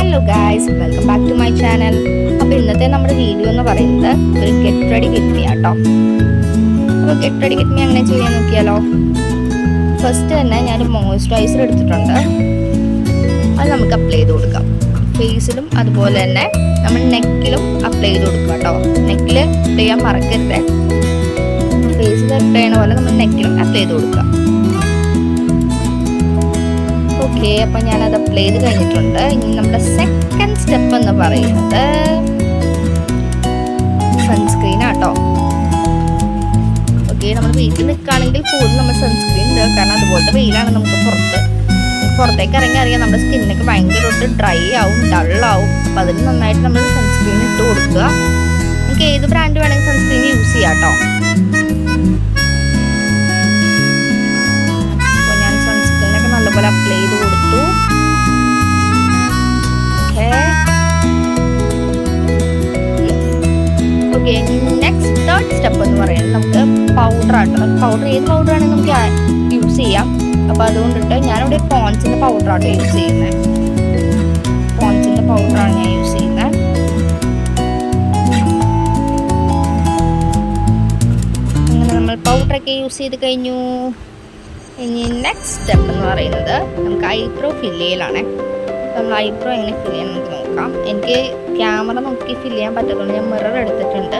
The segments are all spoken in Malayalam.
Hello guys, welcome back to my channel. അപ്പോൾ ഇന്നത്തെ നമ്മുടെ വീഡിയോ എന്ന് പറയുന്നത് ഒരു ഗെറ്റ് റെഡി വിത്ത് മീ ആട്ടോ. അപ്പോൾ ഗെറ്റ് റെഡി വിത്ത് മീ അങ്ങനെ ചെയ്യാൻ നോക്കിയാലോ. ഫസ്റ്റ് തന്നെ ഞാൻ മോയ്സ്ചറൈസർ എടുത്തിട്ടുണ്ട്. അത് നമുക്ക് അപ്ലൈ ചെയ്ത് കൊടുക്കാം. ഫേസിലും അതുപോലെ തന്നെ നമ്മൾ നെക്കിലും അപ്ലൈ ചെയ്ത് കൊടുക്കാം കേട്ടോ. നെക്കിൽ അപ്ലൈ ചെയ്യാൻ മറക്കരുത്. ഫേസിൽ അപ്ലൈ ചെയ്യണ പോലെ നമ്മൾ നെക്കിലും അപ്ലൈ ചെയ്ത് കൊടുക്കാം. ഓക്കെ, അപ്പം ഞാനത് അപ്ലൈ ചെയ്ത് കഴിഞ്ഞിട്ടുണ്ട്. ഇനി നമ്മുടെ സെക്കൻഡ് സ്റ്റെപ്പ് എന്ന് പറയുന്നത് സൺസ്ക്രീൻ ആട്ടോ. ഓക്കെ, നമ്മൾ വീട്ടിൽ നിൽക്കുകയാണെങ്കിൽ പോലും നമ്മൾ സൺസ്ക്രീൻ ഇടുക. കാരണം അതുപോലത്തെ വെയിലാണ് നമുക്ക് പുറത്തേക്ക് ഇറങ്ങി അറിയാം നമ്മുടെ സ്കിന്നൊക്കെ ഭയങ്കരമായിട്ട് ഡ്രൈ ആവും, ഡള്ളാവും. അപ്പം അതിന് നന്നായിട്ട് നമ്മൾ സൺസ്ക്രീൻ ഇട്ട് കൊടുക്കുക. നമുക്ക് ഏത് ബ്രാൻഡ് വേണമെങ്കിൽ സൺസ്ക്രീൻ യൂസ് ചെയ്യാം കേട്ടോ. നല്ലപോലെ അപ്ലൈ ചെയ്ത് കൊടുത്തു. ഓക്കെ, നെക്സ്റ്റ് തേർഡ് സ്റ്റെപ്പ് എന്ന് പറയുന്നത് നമുക്ക് പൗഡർ ആട്ടോ. പൗഡർ ഏത് പൗഡർ ആണെങ്കിൽ നമുക്ക് യൂസ് ചെയ്യാം. അപ്പോൾ അതുകൊണ്ടിട്ട് ഞാനിവിടെ പോൺസിൻ്റെ പൗഡർ ആട്ടോ യൂസ് ചെയ്യുന്നത്. പോൺസിൻ്റെ പൗഡറാണ് ഞാൻ യൂസ് ചെയ്യുന്നത്. അങ്ങനെ നമ്മൾ പൗഡറൊക്കെ യൂസ് ചെയ്ത് കഴിഞ്ഞു. ഇനി നെക്സ്റ്റ് സ്റ്റെപ്പ് എന്ന് പറയുന്നത് നമുക്ക് ഐബ്രോ ഫില്ല് ചെയ്യലാണ്. നമ്മൾ ഐബ്രോ എങ്ങനെ ഫില്ല് ചെയ്യാൻ നമുക്ക് നോക്കാം. എനിക്ക് ക്യാമറ നോക്കി ഫില്ല് ചെയ്യാൻ പറ്റാത്തതുകൊണ്ട് ഞാൻ മിറർ എടുത്തിട്ടുണ്ട്.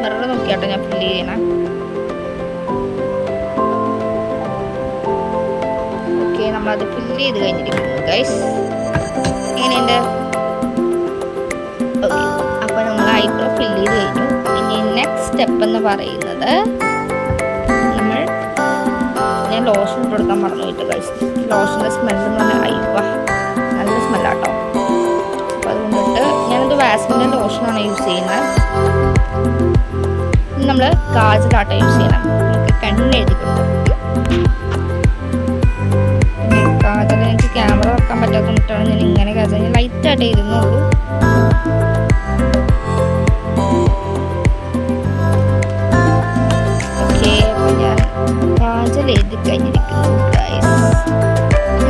മിറർ നോക്കിയാട്ടോ ഞാൻ ഫില്ല് ചെയ്യണേ. ഓക്കെ, നമ്മളത് ഫില്ല് ചെയ്ത് കഴിഞ്ഞിരിക്കുന്നു ഗൈസ്. എങ്ങനെയുണ്ട്? ഓക്കെ, അപ്പോൾ നമ്മൾ ഐബ്രോ ഫില്ല് ചെയ്ത് കഴിഞ്ഞു. ഇനി നെക്സ്റ്റ് സ്റ്റെപ്പ് എന്ന് പറയുന്നത് ഞാൻ ലോഷൻ ഇട്ട് കൊടുക്കാൻ മറന്നു പോയിട്ട് ഗൈസ്. ലോഷൻ്റെ സ്മെല്ലെന്ന് പറഞ്ഞാൽ നല്ല സ്മെല്ലാട്ടോ. അപ്പോൾ അതുകൊണ്ടിട്ട് ഞാനത് വാസ്ലിൻ്റെ ലോഷനാണ് യൂസ് ചെയ്യുന്നത്. നമ്മൾ കാജലാട്ടോ യൂസ് ചെയ്യണം. നമുക്ക് കണ്ണെഴുതി കൊടുക്കും. കാജൽ എനിക്ക് ക്യാമറ വെക്കാൻ പറ്റാത്തതുകൊണ്ടാണ് ഞാൻ ഇങ്ങനെ കാജൽ ഞാൻ ലൈറ്റായിട്ട് എഴുതുന്നുള്ളൂ. എഴുതി കഴിഞ്ഞിരിക്കുന്നു ഗൈസ്.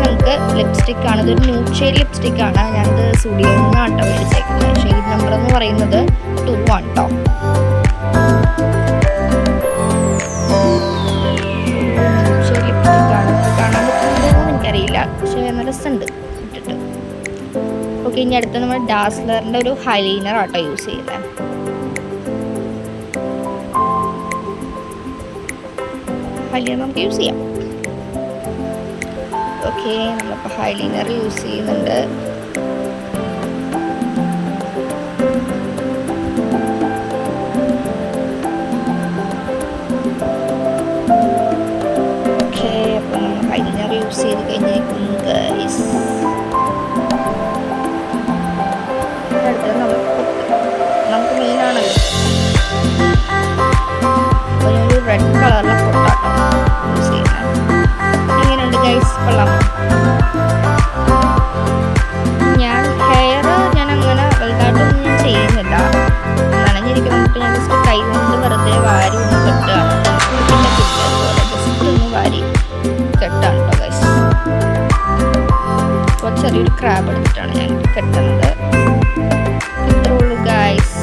നമുക്ക് ലിപ്സ്റ്റിക് ആണ്. ഇതൊരു ന്യൂഡ് ഷെയ്ഡ് ലിപ്സ്റ്റിക് ആണ്. ഞാനത് സ്റ്റുഡിയോയിൽ നിന്നാട്ടോ മേടിച്ചേക്കുന്നത്. ഷെയ്ഡ് നമ്പർ എന്ന് പറയുന്നത് 2 ആണ് കേട്ടോ. ഷെയ്ഡ് ലിപ്സ്റ്റിക് ആണ്. കാണാൻ പറ്റുന്നതോ എനിക്കറിയില്ല, പക്ഷേ നല്ല രസമുണ്ട് ഇട്ടിട്ട്. ഓക്കെ, ഇനി അടുത്ത് നമ്മൾ ഡാസ്ലറിൻ്റെ ഒരു ഹൈലൈനർ ആട്ടോ യൂസ് ചെയ്യുന്നത്. നമുക്ക് യൂസ് ചെയ്യാം. ഓക്കെ, നമ്മളിപ്പോൾ ഹൈലൈനർ യൂസ് ചെയ്യുന്നുണ്ട്. ഓക്കെ, അപ്പോൾ നമ്മൾ ഹൈലൈനർ യൂസ് ചെയ്ത് കഴിഞ്ഞിരിക്കുന്നു ഗൈസ്. അടുത്തത് നമുക്ക് മെയിനാണല്ലോ. അപ്പോൾ ഞാനൊരു റെഡ് കളറിലെ പൊട്ടാട്ടോ യൂസ് ചെയ്യുന്നത്. എങ്ങനെയുണ്ട് ഗൈസ്? കൊള്ളാം. ഞാൻ ഹെയർ അങ്ങനെ വലുതായിട്ടൊന്നും ഞാൻ ചെയ്യുന്നില്ല. നനഞ്ഞിരിക്കുന്നിട്ട് ഞാൻ ജസ്റ്റ് കൈ കൊണ്ട് വെറുതെ വാരി ഒന്ന് കെട്ടുകയാണ്. പിന്നെ അതുപോലെ ജസ്റ്റ് ഒന്ന് വാരി കെട്ടാണ് കേട്ടോ ഗൈസ്. അപ്പോൾ ചെറിയൊരു ക്രാബ് എടുത്തിട്ടാണ് ഞാൻ കെട്ടുന്നത്. ഇത്രേ ഉള്ളൂ ഗൈസ്.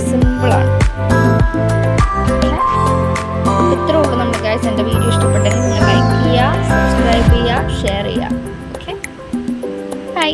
സിമ്പിളാണ്. ഇത്രേ ഉള്ളൂ നമ്മുടെ ഗൈസ്. എൻ്റെ വീഡിയോ ഇഷ്ടപ്പെട്ടെങ്കിൽ നിങ്ങൾ ലൈക്ക് ചെയ്യുക, സബ്സ്ക്രൈബ് ചെയ്യുക, ഷെയർ ചെയ്യുക. Okay, by.